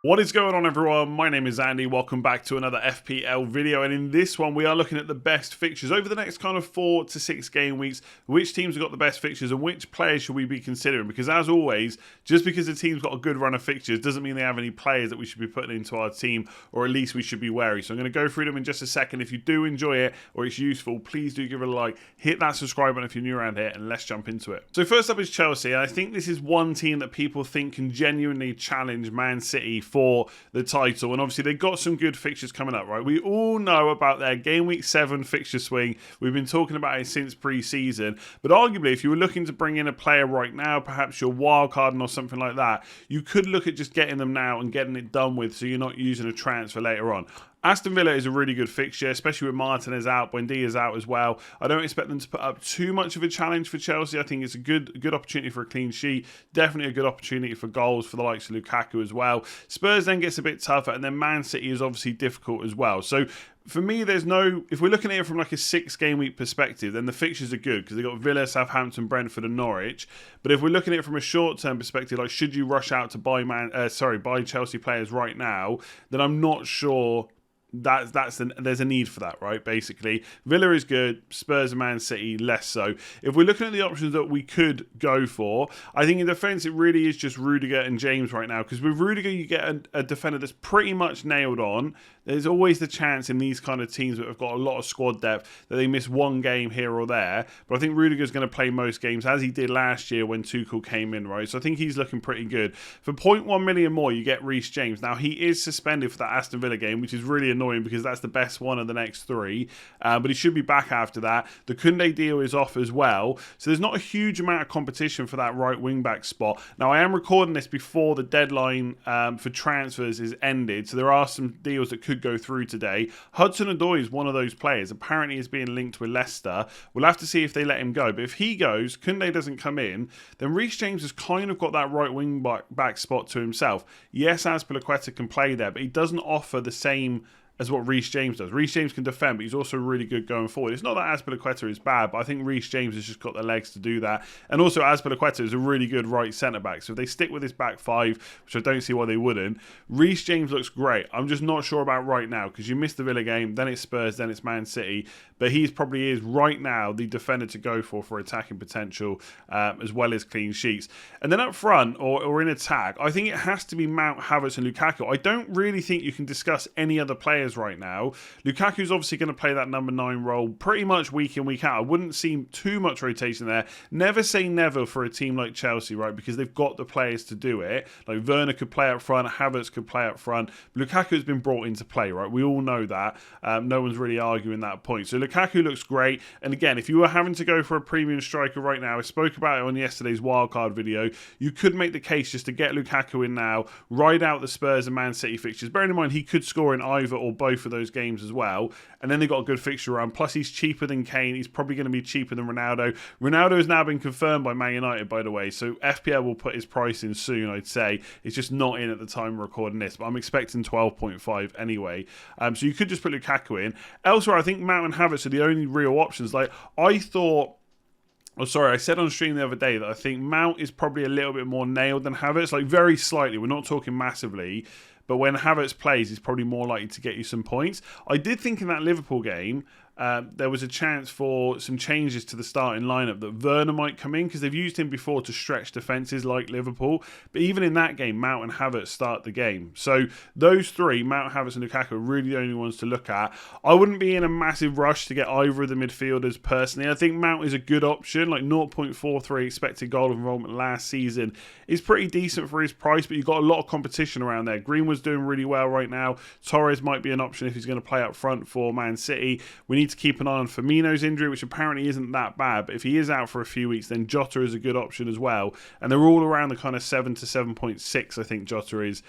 What is going on, everyone? My name is Andy. Welcome back to another FPL video, and in this one we are looking at the best fixtures over the next kind of 4 to 6 game weeks. Which teams have got the best fixtures and which players should we be considering? Because as always, just because a team's got a good run of fixtures doesn't mean they have any players that we should be putting into our team, or at least we should be wary. So I'm going to go through them in just a second. If you do enjoy it or it's useful, please do give it a like, hit that subscribe button if you're new around here, and let's jump into it. So first up is Chelsea, and I think this is one team that people think can genuinely challenge Man City for the title, and obviously they've got some good fixtures coming up, right? We all know about their Game Week 7 fixture swing. We've been talking about it since pre-season, but arguably if you were looking to bring in a player right now, perhaps you're wildcarding or something like that, you could look at just getting them now and getting it done with, so you're not using a transfer later on. Aston Villa is a really good fixture, especially with Martinez out, Buendia's out as well. I don't expect them to put up too much of a challenge for Chelsea. I think it's a good opportunity for a clean sheet. Definitely a good opportunity for goals for the likes of Lukaku as well. Spurs then gets a bit tougher, and then Man City is obviously difficult as well. So for me, if we're looking at it from like a 6-game week perspective, then the fixtures are good because they've got Villa, Southampton, Brentford and Norwich. But if we're looking at it from a short-term perspective, like should you rush out to buy Chelsea players right now, then I'm not sure there's a need for that, right? Basically, Villa is good, Spurs and Man City less so. If we're looking at the options that we could go for, I think in defence it really is just Rudiger and James right now, because with Rudiger you get a defender that's pretty much nailed on. There's always the chance in these kind of teams that have got a lot of squad depth that they miss one game here or there, but I think Rudiger's going to play most games, as he did last year when Tuchel came in, right? So I think he's looking pretty good. For 0.1 million more, you get Reece James. Now, he is suspended for that Aston Villa game, which is really annoying because that's the best one of the next 3, but he should be back after that. The Koundé deal is off as well, so there's not a huge amount of competition for that right wing-back spot. Now, I am recording this before the deadline for transfers is ended, so there are some deals that could go through today. Hudson-Odoi is one of those players. Apparently he's being linked with Leicester. We'll have to see if they let him go, but if he goes, Koundé doesn't come in, then Reece James has kind of got that right wing-back spot to himself. Yes, Azpilicueta can play there, but he doesn't offer the same as what Reece James does. Reece James can defend, but he's also really good going forward. It's not that Azpilicueta is bad, but I think Reece James has just got the legs to do that. And also Azpilicueta is a really good right centre-back. So if they stick with this back 5, which I don't see why they wouldn't, Reece James looks great. I'm just not sure about right now, because you missed the Villa game, then it's Spurs, then it's Man City. But he probably is right now the defender to go for attacking potential, as well as clean sheets. And then up front, or in attack, I think it has to be Mount, Havertz and Lukaku. I don't really think you can discuss any other players right now. Lukaku's obviously going to play that number 9 role pretty much week in, week out. I wouldn't see too much rotation there. Never say never for a team like Chelsea, right? Because they've got the players to do it. Like Werner could play up front, Havertz could play up front. Lukaku has been brought into play, right? We all know that. No one's really arguing that point. So Lukaku looks great. And again, if you were having to go for a premium striker right now, I spoke about it on yesterday's wildcard video, you could make the case just to get Lukaku in now, ride out the Spurs and Man City fixtures. Bearing in mind, he could score in either or both of those games as well, and then they've got a good fixture run. Plus he's cheaper than Kane. He's probably going to be cheaper than Ronaldo. Ronaldo has now been confirmed by Man United, by the way, so FPL will put his price in soon, I'd say. It's just not in at the time of recording this, but I'm expecting 12.5 anyway. So you could just put Lukaku in. Elsewhere, I think Mount and Havertz are the only real options. Like, I said on stream the other day that I think Mount is probably a little bit more nailed than Havertz, like very slightly. We're not talking massively. But when Havertz plays, he's probably more likely to get you some points. I did think in that Liverpool game, there was a chance for some changes to the starting lineup, that Werner might come in, because they've used him before to stretch defences like Liverpool. But even in that game, Mount and Havertz start the game. So those 3, Mount, Havertz and Lukaku, are really the only ones to look at. I wouldn't be in a massive rush to get either of the midfielders personally. I think Mount is a good option, like 0.43 expected goal involvement last season is pretty decent for his price, but you've got a lot of competition around there. Greenwood's doing really well right now. Torres might be an option if he's going to play up front for Man City. We need to keep an eye on Firmino's injury, which apparently isn't that bad, but if he is out for a few weeks, then Jota is a good option as well. And they're all around the kind of 7 to 7.6, I think Jota is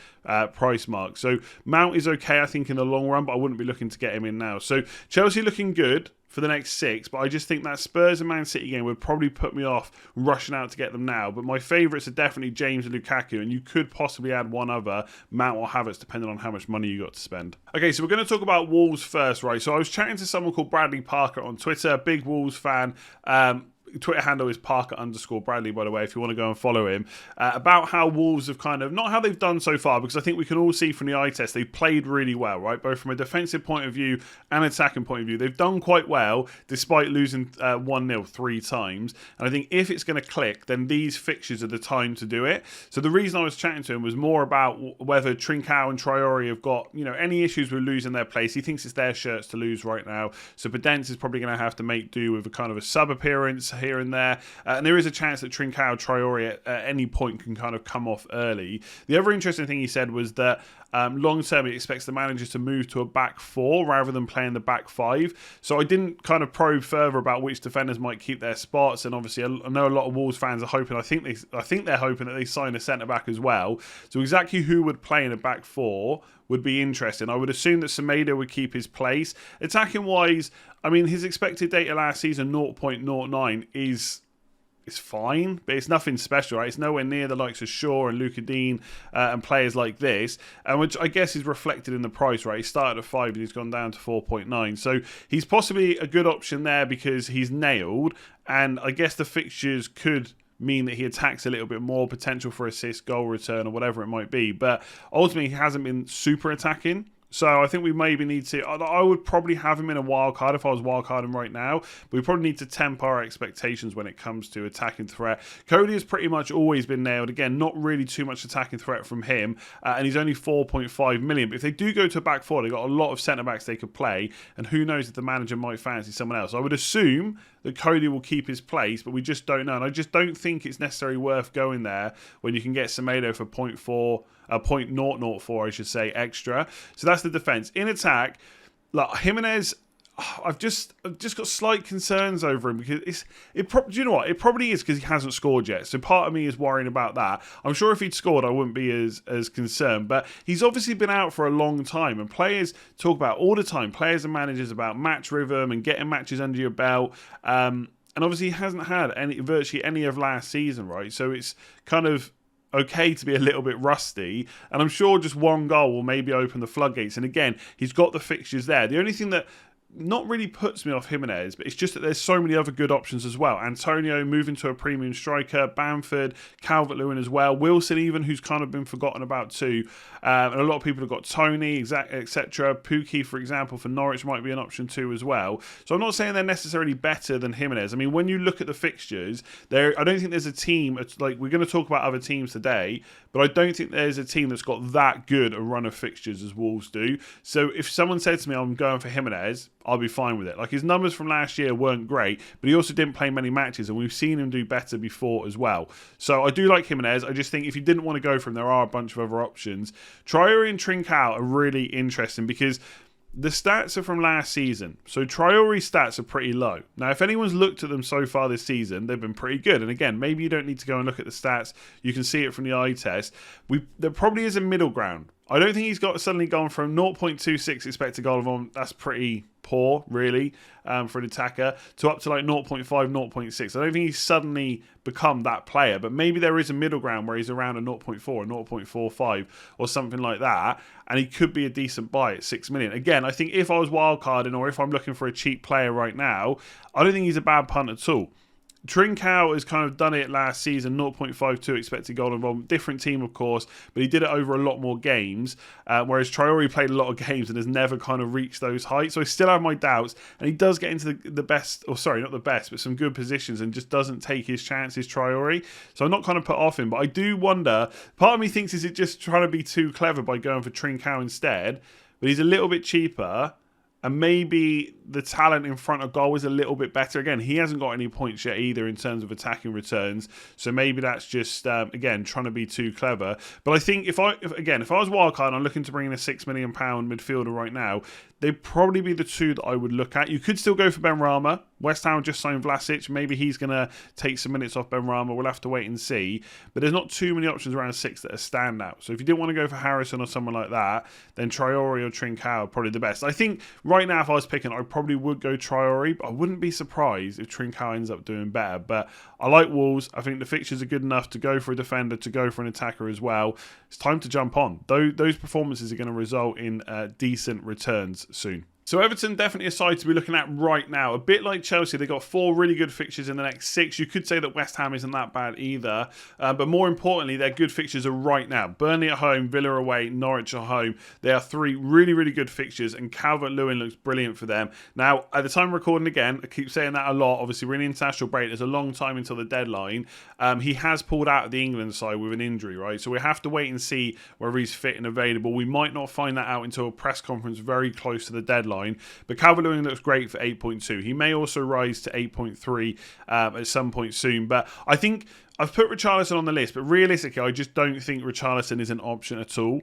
price mark. So Mount is okay, I think, in the long run, but I wouldn't be looking to get him in now. So Chelsea looking good for the next 6, but I just think that Spurs and Man City game would probably put me off rushing out to get them now. But my favourites are definitely James and Lukaku, and you could possibly add one other, Mount or Havertz, depending on how much money you got to spend. Okay, so we're going to talk about Wolves first, right? So I was chatting to someone called Bradley Parker on Twitter, big Wolves fan. Twitter handle is Parker_Bradley, by the way, if you want to go and follow him, about how Wolves have kind of, not how they've done so far, because I think we can all see from the eye test, they've played really well, right? Both from a defensive point of view and attacking point of view. They've done quite well, despite losing 1-0 3 times. And I think if it's going to click, then these fixtures are the time to do it. So the reason I was chatting to him was more about whether Trincao and Traore have got, any issues with losing their place. He thinks it's their shirts to lose right now. So Podence is probably going to have to make do with a kind of a sub appearance here and there. And there is a chance that Trincao, Traore at any point can kind of come off early. The other interesting thing he said was that long term, he expects the manager to move to a back 4 rather than playing the back 5. So I didn't kind of probe further about which defenders might keep their spots. And obviously, I know a lot of Wolves fans are hoping. I think they're hoping that they sign a centre back as well. So exactly who would play in a back 4 would be interesting. I would assume that Semedo would keep his place. Attacking wise, I mean, his expected data last season 0.09 is. It's fine, but it's nothing special, right? It's nowhere near the likes of Shaw and Luka Dean and players like this, and which I guess is reflected in the price, right? He started at 5 and he's gone down to 4.9. So he's possibly a good option there because he's nailed, and I guess the fixtures could mean that he attacks a little bit more, potential for assist, goal return, or whatever it might be. But ultimately, he hasn't been super attacking. So I think we maybe need to. I would probably have him in a wild card if I was wildcarding right now. But we probably need to temper our expectations when it comes to attacking threat. Cody has pretty much always been nailed. Again, not really too much attacking threat from him. And he's only 4.5 million. But if they do go to a back 4, they've got a lot of centre-backs they could play. And who knows if the manager might fancy someone else. I would assume that Cody will keep his place, but we just don't know. And I just don't think it's necessarily worth going there when you can get Semedo for 0.004, I should say, extra. So that's the defence. In attack, like Jimenez, I've just got slight concerns over him because do you know what? It probably is because he hasn't scored yet. So part of me is worrying about that. I'm sure if he'd scored, I wouldn't be as concerned. But he's obviously been out for a long time, and players talk about all the time. Players and managers about match rhythm and getting matches under your belt. And obviously, he hasn't had virtually any of last season, right? So it's kind of okay to be a little bit rusty, and I'm sure just one goal will maybe open the floodgates. And again, he's got the fixtures there. The only thing that not really puts me off Jimenez, but it's just that there's so many other good options as well. Antonio moving to a premium striker, Bamford, Calvert-Lewin as well, Wilson even, who's kind of been forgotten about too. And a lot of people have got Tony, etc. Pukki, for example, for Norwich might be an option too as well. So I'm not saying they're necessarily better than Jimenez. I mean, when you look at the fixtures, I don't think there's a team, like we're going to talk about other teams today, but I don't think there's a team that's got that good a run of fixtures as Wolves do. So if someone said to me, I'm going for Jimenez, I'll be fine with it. Like, his numbers from last year weren't great, but he also didn't play many matches, and we've seen him do better before as well. So I do like Jimenez. I just think if you didn't want to go for him, there are a bunch of other options. Traore and Trincao are really interesting because the stats are from last season. So Traore's stats are pretty low. Now, if anyone's looked at them so far this season, they've been pretty good. And again, maybe you don't need to go and look at the stats. You can see it from the eye test. There probably is a middle ground. I don't think he's suddenly gone from 0.26 expected goal involvement. That's pretty poor, really, for an attacker, to up to like 0.5, 0.6. I don't think he's suddenly become that player, but maybe there is a middle ground where he's around a 0.4, a 0.45 or something like that, and he could be a decent buy at 6 million. Again, I think if I was wildcarding or if I'm looking for a cheap player right now, I don't think he's a bad punt at all. Trincao has kind of done it last season, 0.52 expected goal involvement. Different team, of course, but he did it over a lot more games, whereas Traore played a lot of games and has never kind of reached those heights. So I still have my doubts, and he does get into the best, or sorry, not the best, but some good positions and just doesn't take his chances, Traore. So I'm not kind of put off him, but I do wonder, part of me thinks, is it just trying to be too clever by going for Trincao instead? But he's a little bit cheaper, and maybe the talent in front of goal is a little bit better. Again, he hasn't got any points yet either in terms of attacking returns. So maybe that's just, again, trying to be too clever. But I think if I was wildcard and I'm looking to bring in a £6 million midfielder right now, they'd probably be the two that I would look at. You could still go for Benrahma. West Ham just signed Vlasic. Maybe he's going to take some minutes off Benrahma. We'll have to wait and see. But there's not too many options around 6 that are standout. So if you didn't want to go for Harrison or someone like that, then Traore or Trincao are probably the best. I think right now, if I was picking, I probably would go Traore, but I wouldn't be surprised if Trincao ends up doing better. But I like Wolves. I think the fixtures are good enough to go for a defender, to go for an attacker as well. It's time to jump on. Those performances are going to result in decent returns soon. So Everton definitely a side to be looking at right now. A bit like Chelsea, they got 4 really good fixtures in the next 6. You could say that West Ham isn't that bad either. But more importantly, their good fixtures are right now. Burnley at home, Villa away, Norwich at home. They are 3 really, really good fixtures, and Calvert-Lewin looks brilliant for them. Now, at the time of recording again, I keep saying that a lot. Obviously, we're in international break. There's a long time until the deadline. He has pulled out of the England side with an injury, right? So we have to wait and see whether he's fit and available. We might not find that out until a press conference very close to the deadline. But Calvert-Lewin looks great for 8.2. He may also rise to 8.3 at some point soon. But I think I've put Richarlison on the list, but realistically, I just don't think Richarlison is an option at all.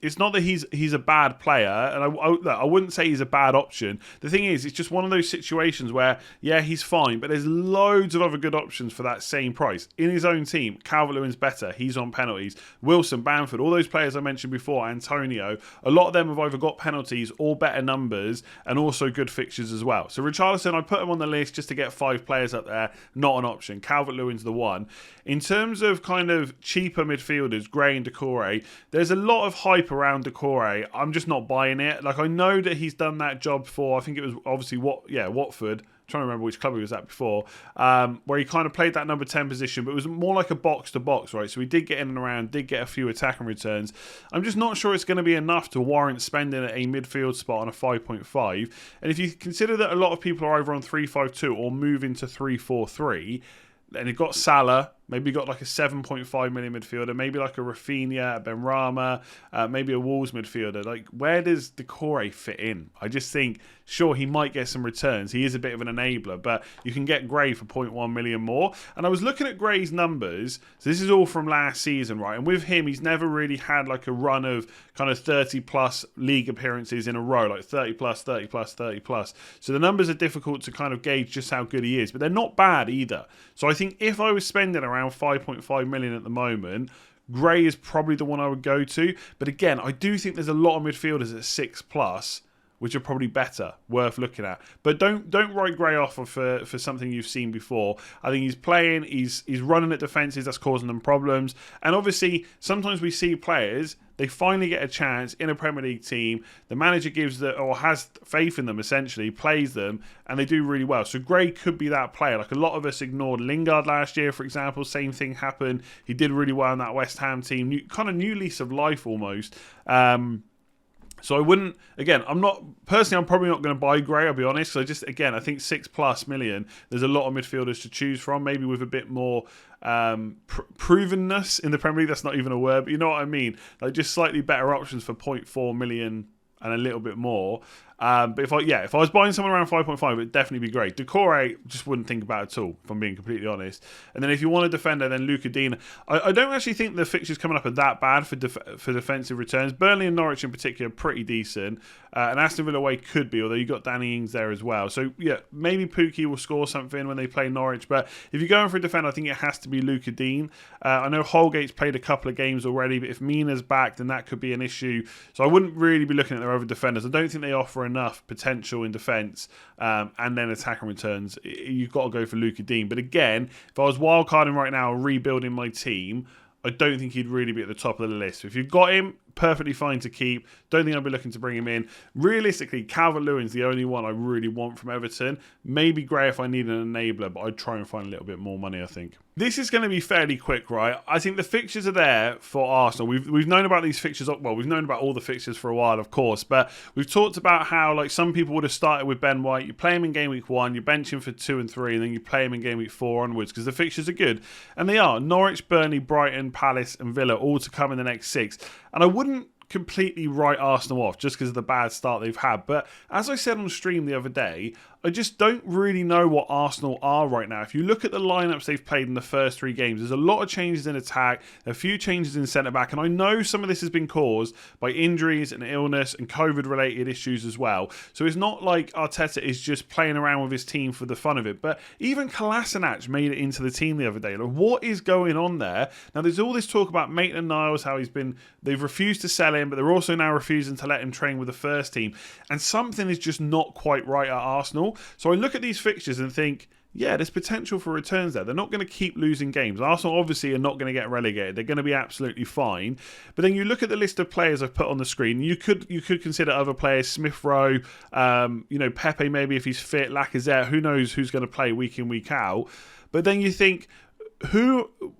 It's not that he's a bad player, and I wouldn't say he's a bad option. The thing is, it's just one of those situations where, yeah, he's fine, but there's loads of other good options for that same price. In his own team, Calvert-Lewin's better. He's on penalties. Wilson, Bamford, all those players I mentioned before, Antonio, a lot of them have either got penalties or better numbers, and also good fixtures as well. So Richarlison, I put him on the list just to get 5 players up there. Not an option. Calvert-Lewin's the one. In terms of kind of cheaper midfielders, Gray and Decore, there's a lot of hype around Decore. I'm just not buying it. Like, I know that he's done that job for, I think it was obviously Watford. I'm trying to remember which club he was at before, where he kind of played that number 10 position, but it was more like a box-to-box, right? So he did get in and around, did get a few attacking returns. I'm just not sure it's going to be enough to warrant spending a midfield spot on a 5.5. And if you consider that a lot of people are either on 3-5-2 or move into 3-4-3, and you've got Salah, maybe got like a 7.5 million midfielder, maybe like a Rafinha, a Benrahma, maybe a Wolves midfielder. Like, where does Decore fit in? I just think, sure, he might get some returns. He is a bit of an enabler, but you can get Gray for 0.1 million more. And I was looking at Gray's numbers. So this is all from last season, right? And with him, he's never really had like a run of kind of 30 plus league appearances in a row, like 30 plus, 30 plus, 30 plus. So the numbers are difficult to kind of gauge just how good he is, but they're not bad either. So I think if I was spending around 5.5 million at the moment, Gray is probably the one I would go to. But again, I do think there's a lot of midfielders at 6 plus, which are probably better, worth looking at. But don't write Gray off for something you've seen before. I think he's playing, he's running at defences, that's causing them problems. And obviously, sometimes we see players, they finally get a chance in a Premier League team. The manager has faith in them, essentially, plays them, and they do really well. So Gray could be that player. Like, a lot of us ignored Lingard last year, for example. Same thing happened. He did really well in that West Ham team. New lease of life almost. So I wouldn't, again, I'm probably not going to buy Gray, I'll be honest. So I think 6 plus million, there's a lot of midfielders to choose from, maybe with a bit more provenness in the Premier League. That's not even a word, but you know what I mean. Like, just slightly better options for 0.4 million and a little bit more. But if I was buying someone around 5.5, it'd definitely be great. Decore, just wouldn't think about it at all, if I'm being completely honest. And then if you want a defender, then Luca Dean. I don't actually think the fixtures coming up are that bad for defensive returns. Burnley and Norwich in particular are pretty decent. And Aston Villa away could be, although you've got Danny Ings there as well. So yeah, maybe Pukki will score something when they play Norwich. But if you're going for a defender, I think it has to be Luca Dean. I know Holgate's played a couple of games already, but if Mina's back, then that could be an issue. So I wouldn't really be looking at their other defenders. I don't think they offer enough potential in defence and then attacking returns. You've got to go for Luca Dean. But again, if I was wildcarding right now, rebuilding my team, I don't think he'd really be at the top of the list. If you've got him, perfectly fine to keep. Don't think I'd be looking to bring him in. Realistically, Calvert-Lewin's the only one I really want from Everton. Maybe Gray if I need an enabler, but I'd try and find a little bit more money, I think. This is going to be fairly quick, right? I think the fixtures are there for Arsenal. We've known about these fixtures. Well, we've known about all the fixtures for a while, of course, but we've talked about how, like, some people would have started with Ben White. You play him in game week 1, you bench him for 2 and 3, and then you play him in game week 4 onwards because the fixtures are good. And they are. Norwich, Burnley, Brighton, Palace, and Villa all to come in the next 6. And I wouldn't completely write Arsenal off just because of the bad start they've had. But as I said on stream the other day, I just don't really know what Arsenal are right now. If you look at the lineups they've played in the first 3 games, there's a lot of changes in attack, a few changes in centre-back, and I know some of this has been caused by injuries and illness and COVID-related issues as well. So it's not like Arteta is just playing around with his team for the fun of it. But even Kolasinac made it into the team the other day. Like, what is going on there? Now, there's all this talk about Maitland-Niles, how they've refused to sell him, but they're also now refusing to let him train with the first team. And something is just not quite right at Arsenal. So I look at these fixtures and think, yeah, there's potential for returns there. They're not going to keep losing games. Arsenal obviously are not going to get relegated. They're going to be absolutely fine. But then you look at the list of players I've put on the screen. You could consider other players, Smith Rowe, Pepe maybe if he's fit, Lacazette. Who knows who's going to play week in, week out. But then you think,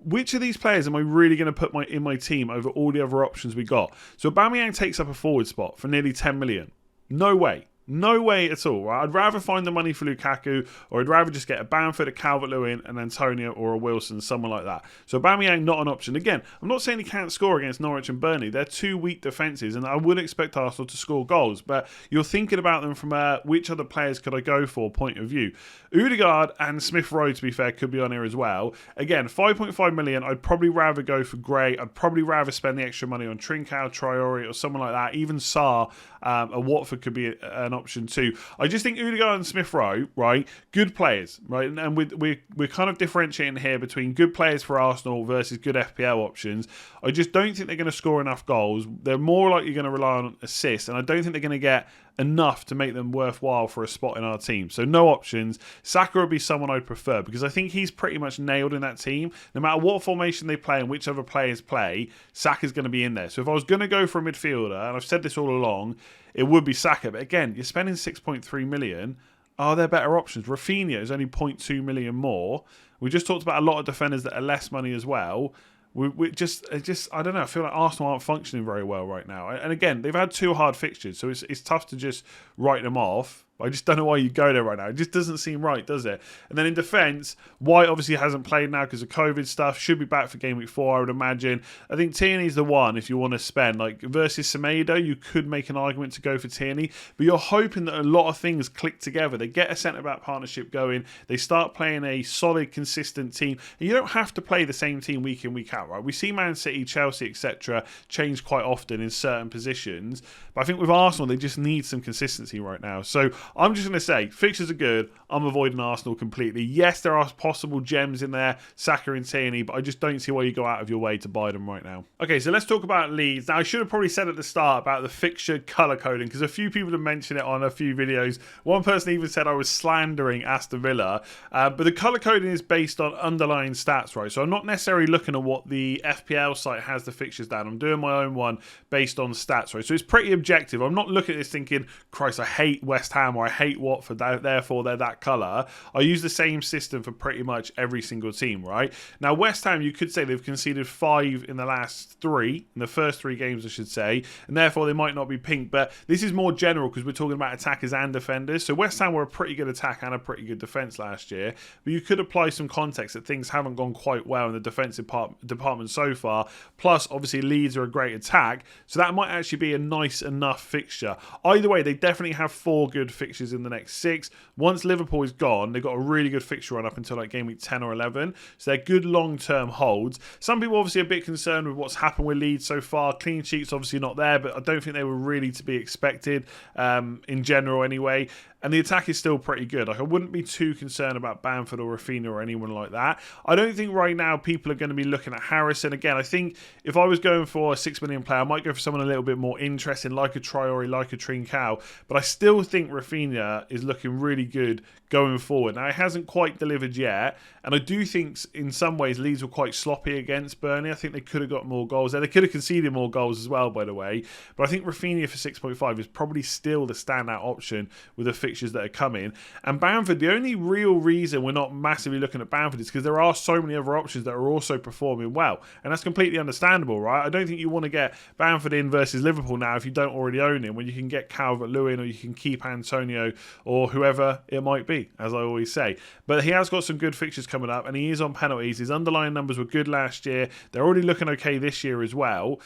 which of these players am I really going to put in my team over all the other options we got? So Aubameyang takes up a forward spot for nearly 10 million. No way. No way at all. Right? I'd rather find the money for Lukaku, or I'd rather just get a Bamford, a Calvert-Lewin, an Antonio, or a Wilson, someone like that. So Aubameyang, not an option. Again, I'm not saying he can't score against Norwich and Burnley. They're two weak defences, and I would expect Arsenal to score goals. But you're thinking about them from which other players could I go for point of view. Odegaard and Smith Rowe, to be fair, could be on here as well. Again, 5.5 million. I'd probably rather go for Gray. I'd probably rather spend the extra money on Trincao, Traore, or someone like that. Even Sarr, a Watford could be an option too. I just think Odegaard and Smith Rowe, right, good players, right, and we're kind of differentiating here between good players for Arsenal versus good FPL options. I just don't think they're going to score enough goals. They're more likely going to rely on assists, and I don't think they're going to get enough to make them worthwhile for a spot in our team. So no options. Saka would be someone I'd prefer because I think he's pretty much nailed in that team. No matter what formation they play and which other players play, Saka's going to be in there. So if I was going to go for a midfielder, and I've said this all along, it would be Saka. But again, you're spending 6.3 million. Are there better options? Rafinha is only 0.2 million more. We just talked about a lot of defenders that are less money as well. We just I don't know. I feel like Arsenal aren't functioning very well right now. And again, they've had two hard fixtures, so it's tough to just write them off. I just don't know why you go there right now. It just doesn't seem right, does it? And then in defence, White obviously hasn't played now because of COVID stuff. Should be back for Game Week 4, I would imagine. I think Tierney's the one if you want to spend. Like versus Semedo, you could make an argument to go for Tierney. But you're hoping that a lot of things click together. They get a centre-back partnership going. They start playing a solid, consistent team. And you don't have to play the same team week in, week out, right? We see Man City, Chelsea, etc. change quite often in certain positions. But I think with Arsenal, they just need some consistency right now. So I'm just going to say, fixtures are good. I'm avoiding Arsenal completely. Yes, there are possible gems in there, Saka and Tierney, but I just don't see why you go out of your way to buy them right now. Okay, so let's talk about Leeds. Now, I should have probably said at the start about the fixture colour coding, because a few people have mentioned it on a few videos. One person even said I was slandering Aston Villa, but the colour coding is based on underlying stats, right? So I'm not necessarily looking at what the FPL site has the fixtures down. I'm doing my own one based on stats, right? So it's pretty objective. I'm not looking at this thinking, Christ, I hate West Ham or I hate Watford, therefore they're that colour. I use the same system for pretty much every single team, right? Now, West Ham, you could say they've conceded 5 in the last 3, in the first 3 games, I should say, and therefore they might not be pink, but this is more general because we're talking about attackers and defenders. So West Ham were a pretty good attack and a pretty good defence last year, but you could apply some context that things haven't gone quite well in the defensive department so far. Plus, obviously, Leeds are a great attack, so that might actually be a nice enough fixture. Either way, they definitely have 4 good fixtures in the next 6. Once Liverpool is gone, they've got a really good fixture run up until like game week 10 or 11. So they're good long-term holds. Some people obviously are a bit concerned with what's happened with Leeds so far. Clean sheets obviously not there, but I don't think they were really to be expected in general anyway. And the attack is still pretty good. Like, I wouldn't be too concerned about Bamford or Rafinha or anyone like that. I don't think right now people are going to be looking at Harrison. Again, I think if I was going for a 6 million player, I might go for someone a little bit more interesting, like a Traore, like a Trincao. But I still think Rafinha is looking really good going forward. Now, it hasn't quite delivered yet. And I do think in some ways Leeds were quite sloppy against Burnley. I think they could have got more goals there. They could have conceded more goals as well, by the way. But I think Rafinha for 6.5 is probably still the standout option with the fixtures that are coming. And Bamford, the only real reason we're not massively looking at Bamford is because there are so many other options that are also performing well. And that's completely understandable, right? I don't think you want to get Bamford in versus Liverpool now if you don't already own him, when you can get Calvert-Lewin or you can keep Antonio or whoever it might be, as I always say. But he has got some good fixtures coming up and he is on penalties. His underlying numbers were good last year. They're already looking okay this year as well.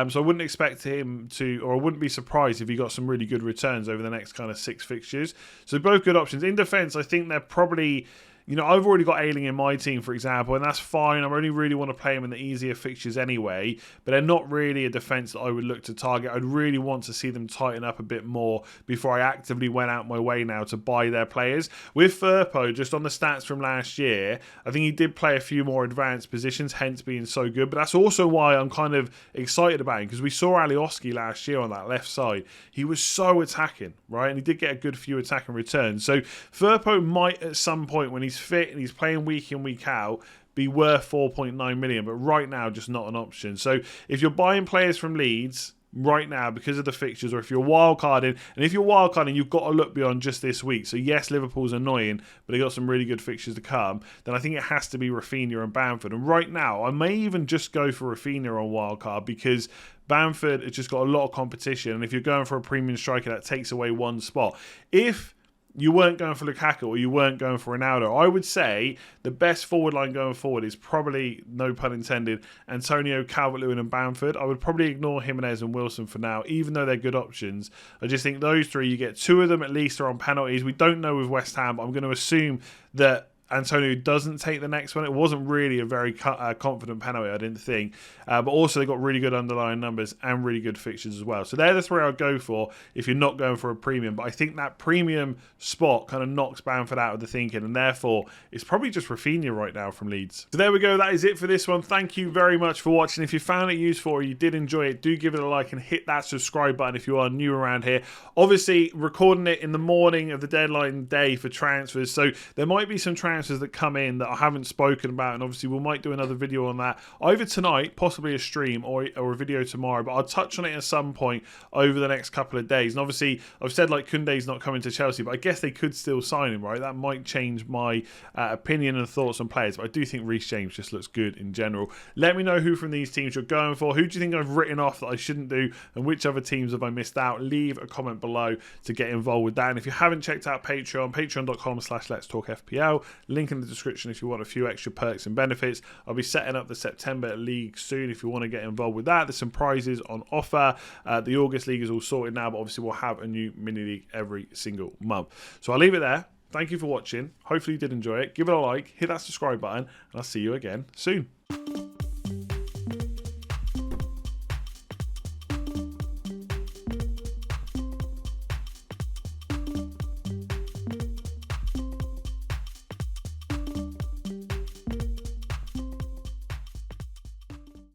So I wouldn't expect him to, or I wouldn't be surprised if he got some really good returns over the next kind of 6 fixtures. So both good options. In defence, I think they're probably, you know, I've already got Ayling in my team, for example, and that's fine. I only really want to play him in the easier fixtures anyway, but they're not really a defence that I would look to target. I'd really want to see them tighten up a bit more before I actively went out my way now to buy their players. With Firpo, just on the stats from last year, I think he did play a few more advanced positions, hence being so good, but that's also why I'm kind of excited about him, because we saw Alioski last year on that left side. He was so attacking, right? And he did get a good few attacking returns. So Firpo might at some point, when he he's fit and he's playing week in, week out, be worth 4.9 million. But right now, just not an option. So if you're buying players from Leeds right now because of the fixtures, or if you're wildcarding, and if you're wildcarding, you've got to look beyond just this week. So yes, Liverpool's annoying, but they got some really good fixtures to come. Then I think it has to be Rafinha and Bamford. And right now, I may even just go for Rafinha on wildcard because Bamford has just got a lot of competition. And if you're going for a premium striker, that takes away one spot. If you weren't going for Lukaku or you weren't going for Ronaldo, I would say the best forward line going forward is probably, no pun intended, Antonio, Calvert-Lewin and Bamford. I would probably ignore Jimenez and Wilson for now, even though they're good options. I just think those three, you get two of them at least are on penalties. We don't know with West Ham, but I'm going to assume that Antonio doesn't take the next one. It wasn't really a very confident penalty, I didn't think. But also they got really good underlying numbers and really good fixtures as well. So they're the three I'd go for if you're not going for a premium. But I think that premium spot kind of knocks Bamford out of the thinking, and therefore it's probably just Rafinha right now from Leeds. So there we go. That is it for this one. Thank you very much for watching. If you found it useful or you did enjoy it, do give it a like and hit that subscribe button if you are new around here. Obviously, recording it in the morning of the deadline day for transfers. So there might be some transfers that come in that I haven't spoken about, and obviously we might do another video on that either tonight, possibly a stream, or a video tomorrow, but I'll touch on it at some point over the next couple of days. And obviously I've said like Koundé's not coming to Chelsea, but I guess they could still sign him, right? That might change my opinion and thoughts on players, but I do think Reece James just looks good in general. Let me know who from these teams you're going for. Who do you think I've written off that I shouldn't do, and which other teams have I missed out? Leave a comment below to get involved with that. And if you haven't checked out Patreon, patreon.com/letstalkfpl, link in the description if you want a few extra perks and benefits. I'll be setting up the September League soon if you want to get involved with that. There's some prizes on offer. The August League is all sorted now, but obviously we'll have a new mini league every single month. So I'll leave it there. Thank you for watching. Hopefully you did enjoy it. Give it a like, hit that subscribe button, and I'll see you again soon.